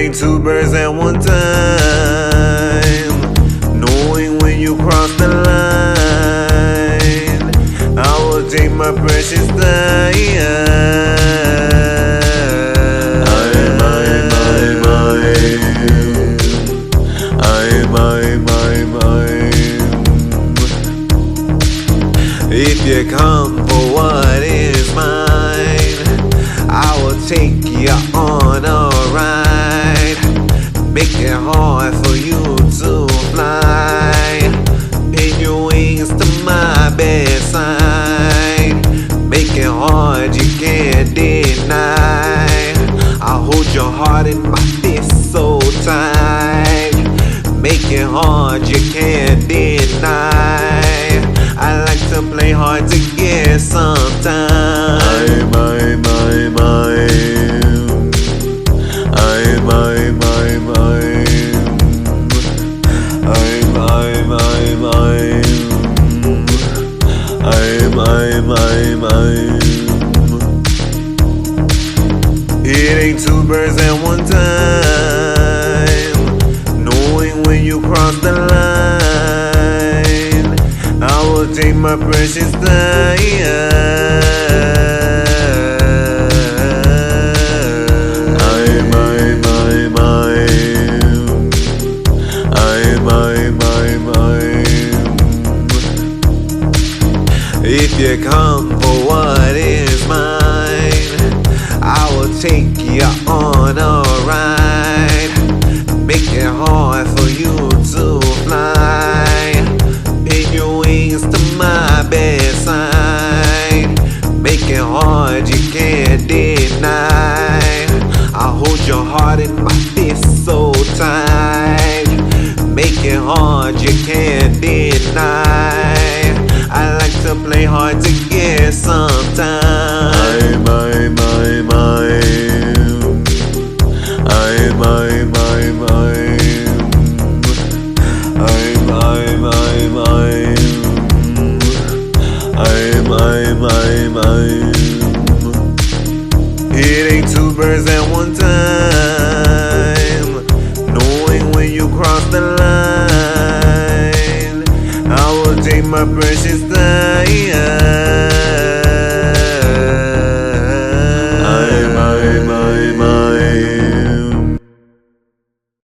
ain't two birds at one time. Knowing when you cross the line, I will take my precious time. If you come for what is mine, I will take you on a ride. Make it hard for you to fly. Pin your wings to my bedside. Make it hard, you can't deny. I hold your heart in my fist so tight. Make it hard, you can't deny. I like to play hard to get sometimes. It ain't two birds at one time. Knowing when you cross the line, I will take my precious time. If you come for what is mine, I will take you on a ride. Make it hard for you to fly. Pin your wings to my bedside. Make it hard, you can't deny. I hold your heart in my fist so tight. Make it hard, you can't deny. I like to play hard to get sometimes. It ain't two birds at one time. Knowing when you cross the line, I will take my precious time.